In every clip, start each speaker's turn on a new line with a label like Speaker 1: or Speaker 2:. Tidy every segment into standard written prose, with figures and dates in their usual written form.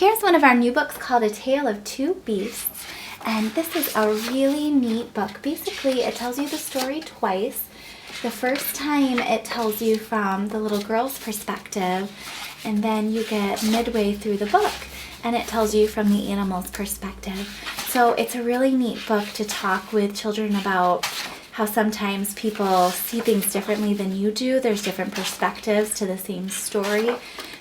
Speaker 1: Here's one of our new books called A Tale of Two Beasts, and this is a really neat book. Basically, it tells you the story twice. The first time it tells you from the little girl's perspective, and then you get midway through the book and it tells you from the animal's perspective. So it's a really neat book to talk with children about how sometimes people see things differently than you do. There's different perspectives to the same story.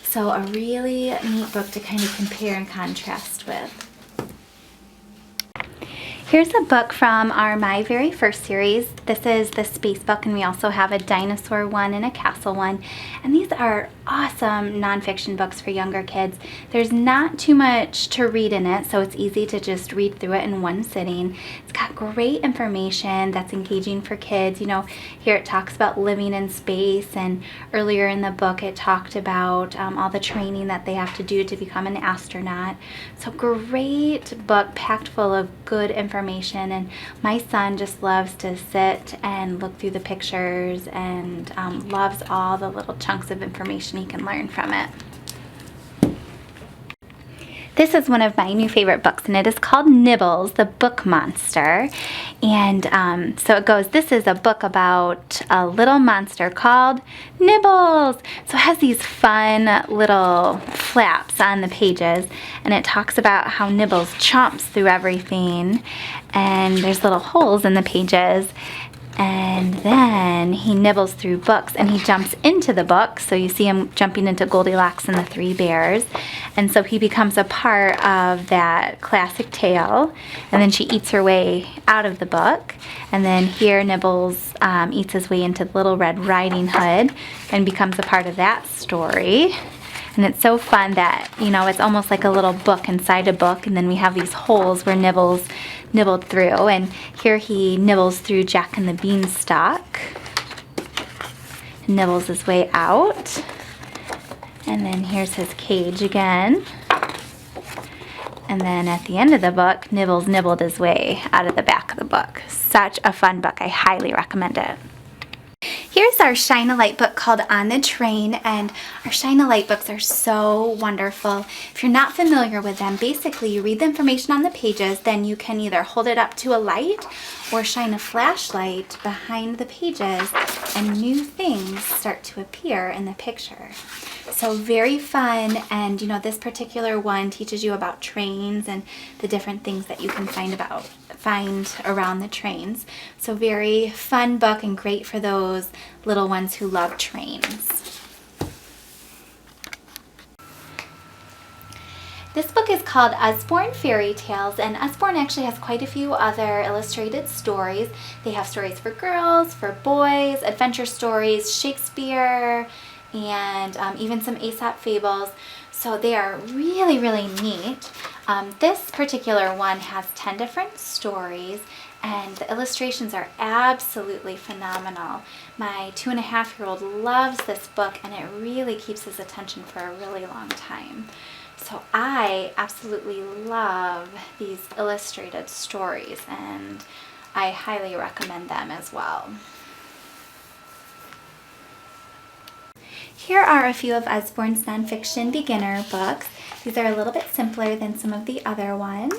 Speaker 1: So a really neat book to kind of compare and contrast with. Here's a book from our My Very First series. This is the space book, and we also have a dinosaur one and a castle one. And these are awesome nonfiction books for younger kids. There's not too much to read in it, so it's easy to just read through it in one sitting. It's got great information that's engaging for kids. You know, here it talks about living in space, and earlier in the book it talked about all the training that they have to do to become an astronaut. So great book, packed full of good information, and my son just loves to sit and look through the pictures and loves all the little chunks of information he can learn from it. This is one of my new favorite books, and it is called Nibbles, the Book Monster. And so it goes, this is a book about a little monster called Nibbles. So it has these fun little flaps on the pages, and it talks about how Nibbles chomps through everything, and there's little holes in the pages. And then he nibbles through books, and he jumps into the book. So you see him jumping into Goldilocks and the Three Bears. And so he becomes a part of that classic tale. And then she eats her way out of the book. And then here Nibbles eats his way into Little Red Riding Hood and becomes a part of that story. And it's so fun that, you know, it's almost like a little book inside a book, and then we have these holes where Nibbles nibbled through. And here he nibbles through Jack and the Beanstalk, nibbles his way out, and then here's his cage again. And then at the end of the book, Nibbles nibbled his way out of the back of the book. Such a fun book. I highly recommend it. Here's our Shine-a-Light book called On the Train, and our Shine-a-Light books are so wonderful. If you're not familiar with them, basically you read the information on the pages, then you can either hold it up to a light or shine a flashlight behind the pages, and new things start to appear in the picture. So very fun, and you know, this particular one teaches you about trains and the different things that you can find around the trains. So very fun book and great for those little ones who love trains. This book is called Usborne Fairy Tales, and Usborne actually has quite a few other illustrated stories. They have stories for girls, for boys, adventure stories, Shakespeare, and even some Aesop fables. So they are really, really neat. This particular one has 10 different stories, and the illustrations are absolutely phenomenal. My 2.5-year-old loves this book, and it really keeps his attention for a really long time. So I absolutely love these illustrated stories, and I highly recommend them as well. Here are a few of Usborne's nonfiction beginner books. These are a little bit simpler than some of the other ones.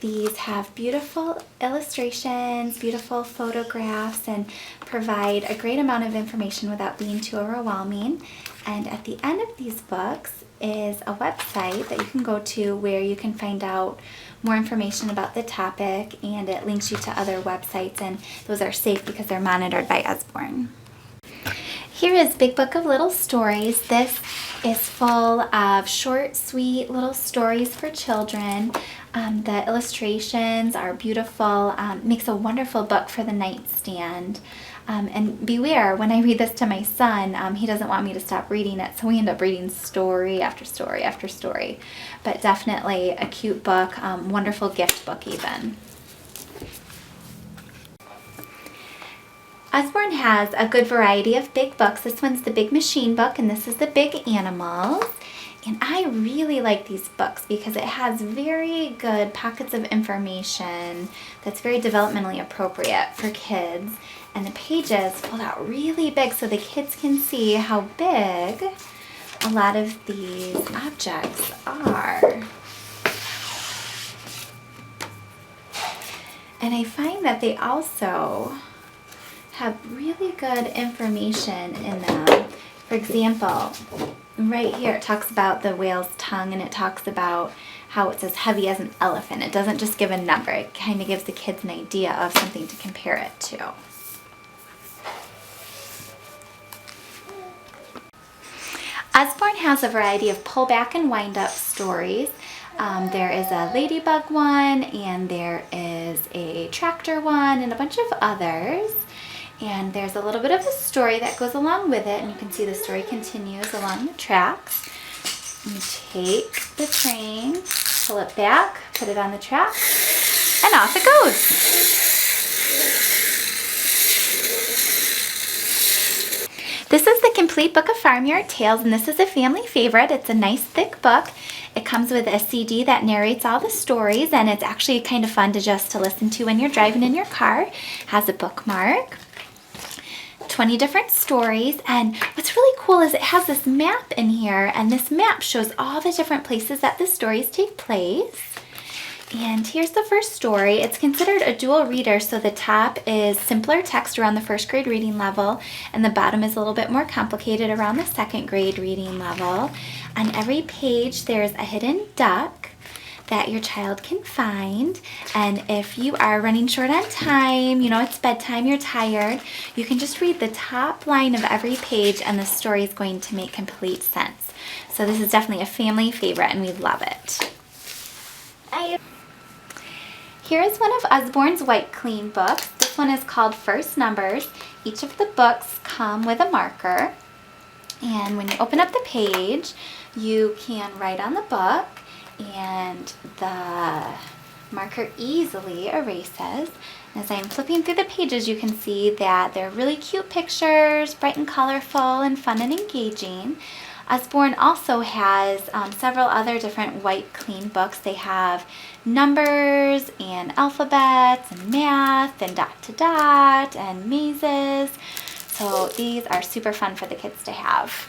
Speaker 1: These have beautiful illustrations, beautiful photographs, and provide a great amount of information without being too overwhelming. And at the end of these books is a website that you can go to where you can find out more information about the topic, and it links you to other websites, and those are safe because they're monitored by Usborne. Here is Big Book of Little Stories. This is full of short, sweet little stories for children. The illustrations are beautiful, makes a wonderful book for the nightstand. And beware, when I read this to my son, he doesn't want me to stop reading it, so we end up reading story after story after story. But definitely a cute book, wonderful gift book even. Usborne has a good variety of big books. This one's the Big Machine book, and this is the Big Animals. And I really like these books because it has very good pockets of information that's very developmentally appropriate for kids. And the pages pulled out really big so the kids can see how big a lot of these objects are. And I find that they also have really good information in them. For example, right here it talks about the whale's tongue, and it talks about how it's as heavy as an elephant. It doesn't just give a number. It kind of gives the kids an idea of something to compare it to. Usborne has a variety of pullback and wind-up stories. There is a ladybug one, and there is a tractor one, and a bunch of others. And there's a little bit of a story that goes along with it, and you can see the story continues along the tracks. You take the train, pull it back, put it on the track, and off it goes. This is the complete book of Farmyard Tales, and this is a family favorite. It's a nice thick book. It comes with a CD that narrates all the stories, and it's actually kind of fun to listen to when you're driving in your car. It has a bookmark, 20 different stories, and what's really cool is it has this map in here, and this map shows all the different places that the stories take place. And here's the first story. It's considered a dual reader, so the top is simpler text around the first grade reading level, and the bottom is a little bit more complicated around the second grade reading level. On every page there's a hidden duck that your child can find, and if you are running short on time, you know it's bedtime, you're tired, you can just read the top line of every page and the story is going to make complete sense. So this is definitely a family favorite, and we love it. Here is one of Usborne's White Clean books. This one is called First Numbers. Each of the books come with a marker, and when you open up the page, you can write on the book, and the marker easily erases. As I'm flipping through the pages, you can see that they're really cute pictures, bright and colorful and fun and engaging. Usborne also has several other different White Clean books. They have numbers and alphabets and math and dot to dot and mazes. So these are super fun for the kids to have.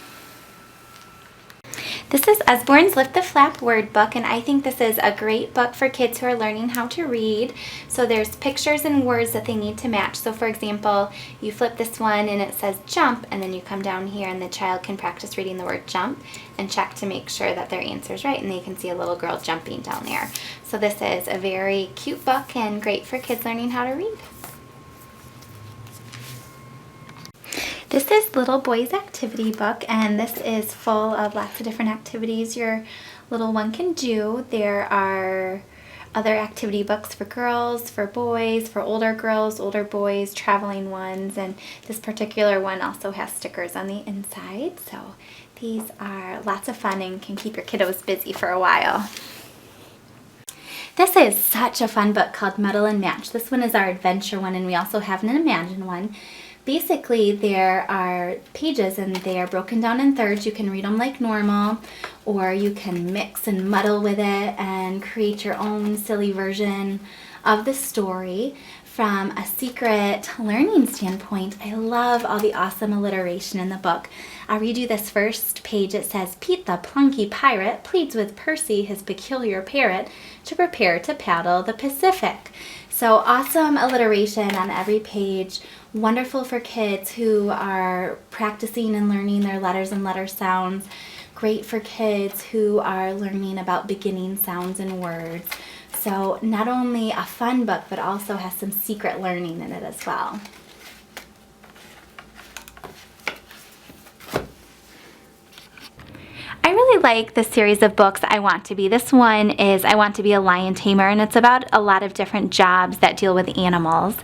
Speaker 1: This is Usborne's Lift the Flap word book, and I think this is a great book for kids who are learning how to read. So there's pictures and words that they need to match. So for example, you flip this one and it says jump, and then you come down here and the child can practice reading the word jump and check to make sure that their answer is right, and they can see a little girl jumping down there. So this is a very cute book and great for kids learning how to read. This is Little Boy's Activity Book, and this is full of lots of different activities your little one can do. There are other activity books for girls, for boys, for older girls, older boys, traveling ones, and this particular one also has stickers on the inside. So these are lots of fun and can keep your kiddos busy for a while. This is such a fun book called Muddle and Match. This one is our adventure one, and we also have an Imagine one. Basically, there are pages and they are broken down in thirds. You can read them like normal, or you can mix and muddle with it and create your own silly version of the story. From a secret learning standpoint, I love all the awesome alliteration in the book. I'll read you this first page. It says, Pete the plunky pirate pleads with Percy, his peculiar parrot, to prepare to paddle the Pacific. So awesome alliteration on every page. Wonderful for kids who are practicing and learning their letters and letter sounds. Great for kids who are learning about beginning sounds and words. So not only a fun book, but also has some secret learning in it as well. I really like the series of books I Want to Be. This one is I Want to Be a Lion Tamer, and it's about a lot of different jobs that deal with animals.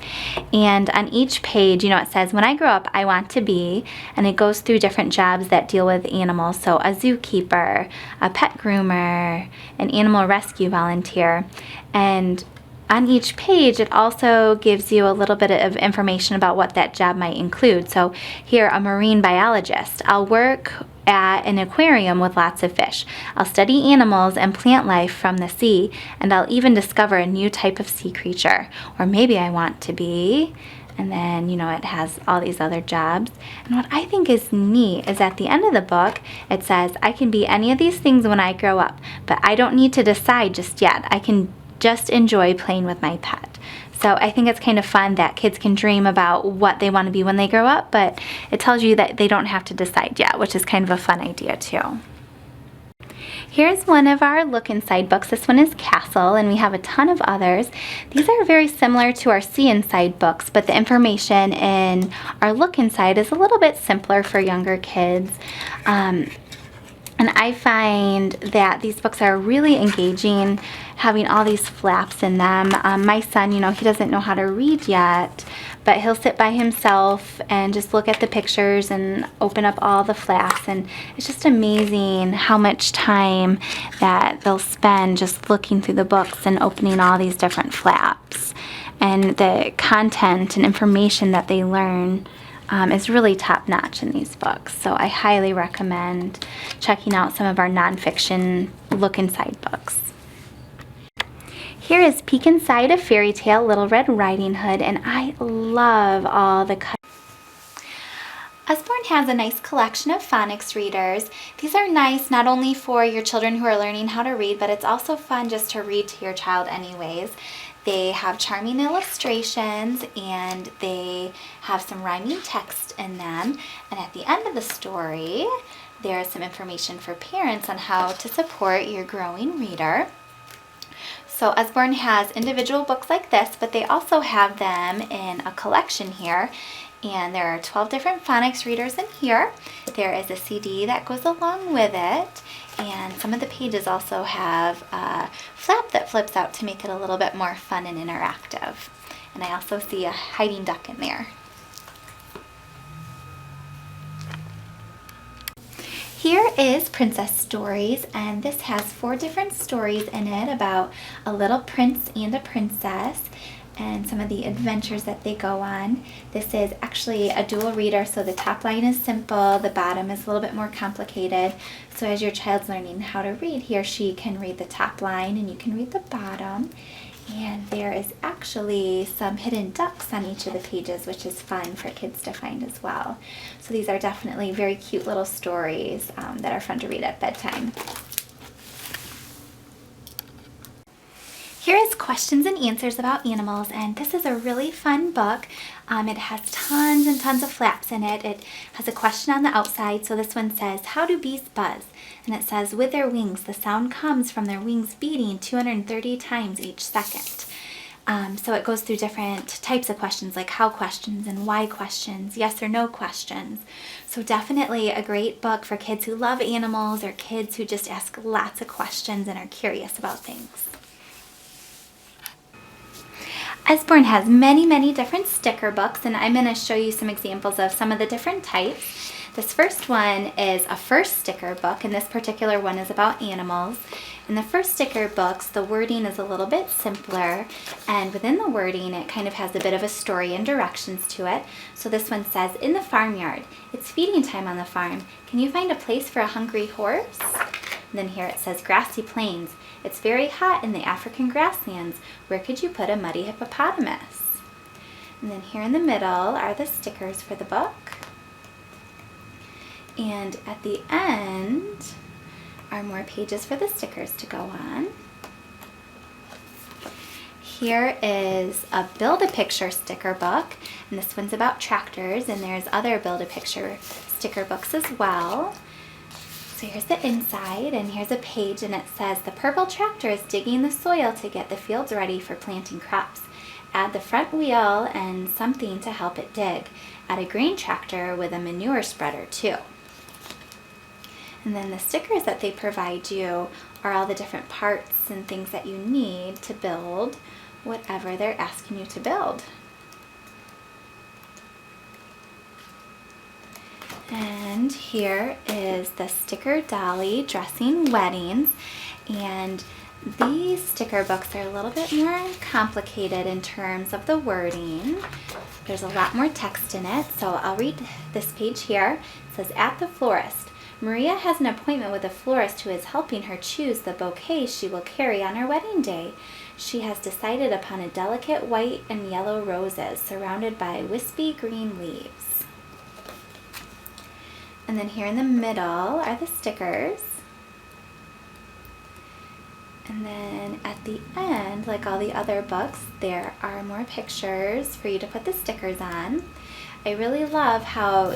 Speaker 1: And on each page, you know, it says, when I grow up, I want to be, and it goes through different jobs that deal with animals. So a zookeeper, a pet groomer, an animal rescue volunteer. And on each page, it also gives you a little bit of information about what that job might include. So here, a marine biologist. I'll work at an aquarium with lots of fish. I'll study animals and plant life from the sea, and I'll even discover a new type of sea creature. Or maybe I want to be, and then, you know, it has all these other jobs. And what I think is neat is at the end of the book, it says, I can be any of these things when I grow up, but I don't need to decide just yet. I can just enjoy playing with my pet. So I think it's kind of fun that kids can dream about what they want to be when they grow up, but it tells you that they don't have to decide yet, which is kind of a fun idea too. Here's one of our look inside books. This one is Castle, and we have a ton of others. These are very similar to our see inside books, but the information in our look inside is a little bit simpler for younger kids. And I find that these books are really engaging, having all these flaps in them. My son, he doesn't know how to read yet, but he'll sit by himself and just look at the pictures and open up all the flaps. And it's just amazing how much time that they'll spend just looking through the books and opening all these different flaps. And the content and information that they learn is really top-notch in these books. So I highly recommend checking out some of our nonfiction look inside books. Here is Peek Inside a Fairy Tale, Little Red Riding Hood, and I love all the Usborne has a nice collection of phonics readers. These are nice not only for your children who are learning how to read, but it's also fun just to read to your child anyways. They have charming illustrations and they have some rhyming text in them. And at the end of the story, there is some information for parents on how to support your growing reader. So Usborne has individual books like this, but they also have them in a collection here. And there are 12 different phonics readers in here. There is a CD that goes along with it. And some of the pages also have a flap that flips out to make it a little bit more fun and interactive. And I also see a hiding duck in there. Here is Princess Stories, and this has 4 different stories in it about a little prince and a princess and some of the adventures that they go on. This is actually a dual reader, so the top line is simple, the bottom is a little bit more complicated. So as your child's learning how to read, he or she can read the top line and you can read the bottom. And there is actually some hidden ducks on each of the pages, which is fun for kids to find as well. So these are definitely very cute little stories that are fun to read at bedtime. Here is Questions and Answers About Animals, and this is a really fun book. It has tons and tons of flaps in it. It has a question on the outside, so this one says, how do bees buzz? And it says, with their wings, the sound comes from their wings beating 230 times each second. So it goes through different types of questions, like how questions and why questions, yes or no questions. So definitely a great book for kids who love animals or kids who just ask lots of questions and are curious about things. Usborne has many different sticker books, and I'm going to show you some examples of some of the different types. This first one is a first sticker book, and this particular one is about animals. In the first sticker books, the wording is a little bit simpler, and within the wording, it kind of has a bit of a story and directions to it. So this one says, in the farmyard, it's feeding time on the farm. Can you find a place for a hungry horse? And then here it says, grassy plains. It's very hot in the African grasslands. Where could you put a muddy hippopotamus? And then here in the middle are the stickers for the book. And at the end are more pages for the stickers to go on. Here is a Build-A-Picture sticker book, and this one's about tractors, and there's other Build-A-Picture sticker books as well. So here's the inside, and here's a page, and it says, the purple tractor is digging the soil to get the fields ready for planting crops. Add the front wheel and something to help it dig. Add a green tractor with a manure spreader too. And then the stickers that they provide you are all the different parts and things that you need to build whatever they're asking you to build. And here is the sticker dolly dressing weddings, and these sticker books are a little bit more complicated in terms of the wording. There's a lot more text in it, so I'll read this page here. It says, at the florist. Maria has an appointment with a florist who is helping her choose the bouquet she will carry on her wedding day. She has decided upon a delicate white and yellow roses surrounded by wispy green leaves. And then here in the middle are the stickers. And then at the end, like all the other books, there are more pictures for you to put the stickers on. I really love how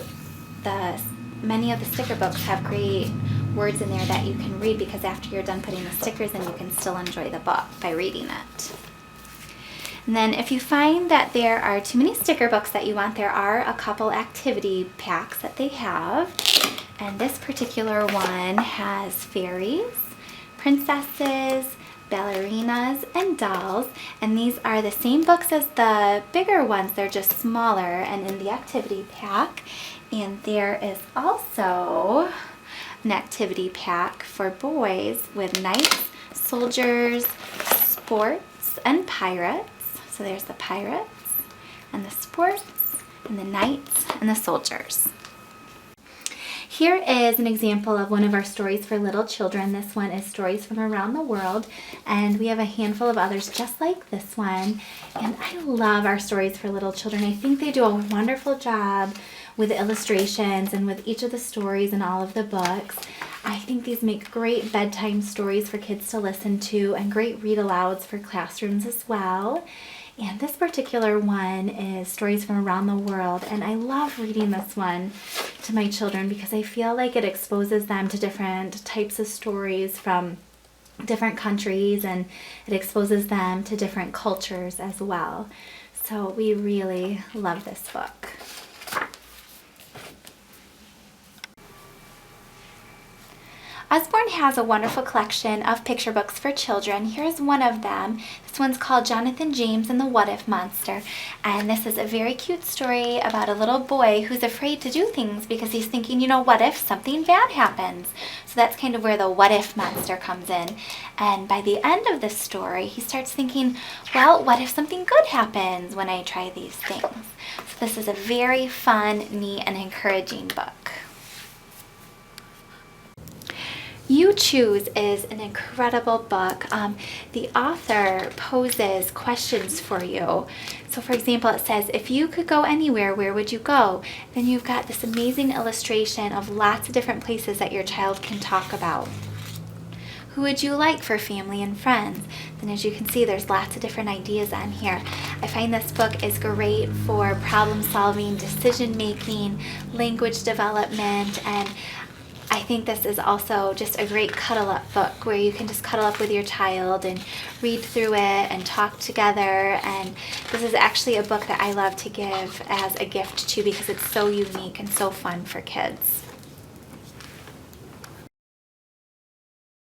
Speaker 1: many of the sticker books have great words in there that you can read, because after you're done putting the stickers in, you can still enjoy the book by reading it. And then if you find that there are too many sticker books that you want, there are a couple activity packs that they have. And this particular one has fairies, princesses, ballerinas, and dolls. And these are the same books as the bigger ones. They're just smaller and in the activity pack. And there is also an activity pack for boys with knights, soldiers, sports, and pirates. So there's the pirates and the sports and the knights and the soldiers. Here is an example of one of our stories for little children. This one is Stories from Around the World, and we have a handful of others just like this one. And I love our stories for little children. I think they do a wonderful job with the illustrations and with each of the stories in all of the books. I think these make great bedtime stories for kids to listen to and great read-alouds for classrooms as well. And this particular one is Stories from Around the World, and I love reading this one to my children because I feel like it exposes them to different types of stories from different countries, and it exposes them to different cultures as well. So we really love this book. Usborne has a wonderful collection of picture books for children. Here's one of them. This one's called Jonathan James and the What If Monster. And this is a very cute story about a little boy who's afraid to do things because he's thinking, you know, what if something bad happens? So that's kind of where the what if monster comes in. And by the end of this story, he starts thinking, well, what if something good happens when I try these things? So this is a very fun, neat, and encouraging book. You Choose is an incredible book. The author poses questions for you. So for example, it says, if you could go anywhere, where would you go? Then you've got this amazing illustration of lots of different places that your child can talk about. Who would you like for family and friends? Then as you can see, there's lots of different ideas on here. I find this book is great for problem solving, decision making, language development, and I think this is also just a great cuddle-up book where you can just cuddle up with your child and read through it and talk together. And this is actually a book that I love to give as a gift too, because it's so unique and so fun for kids.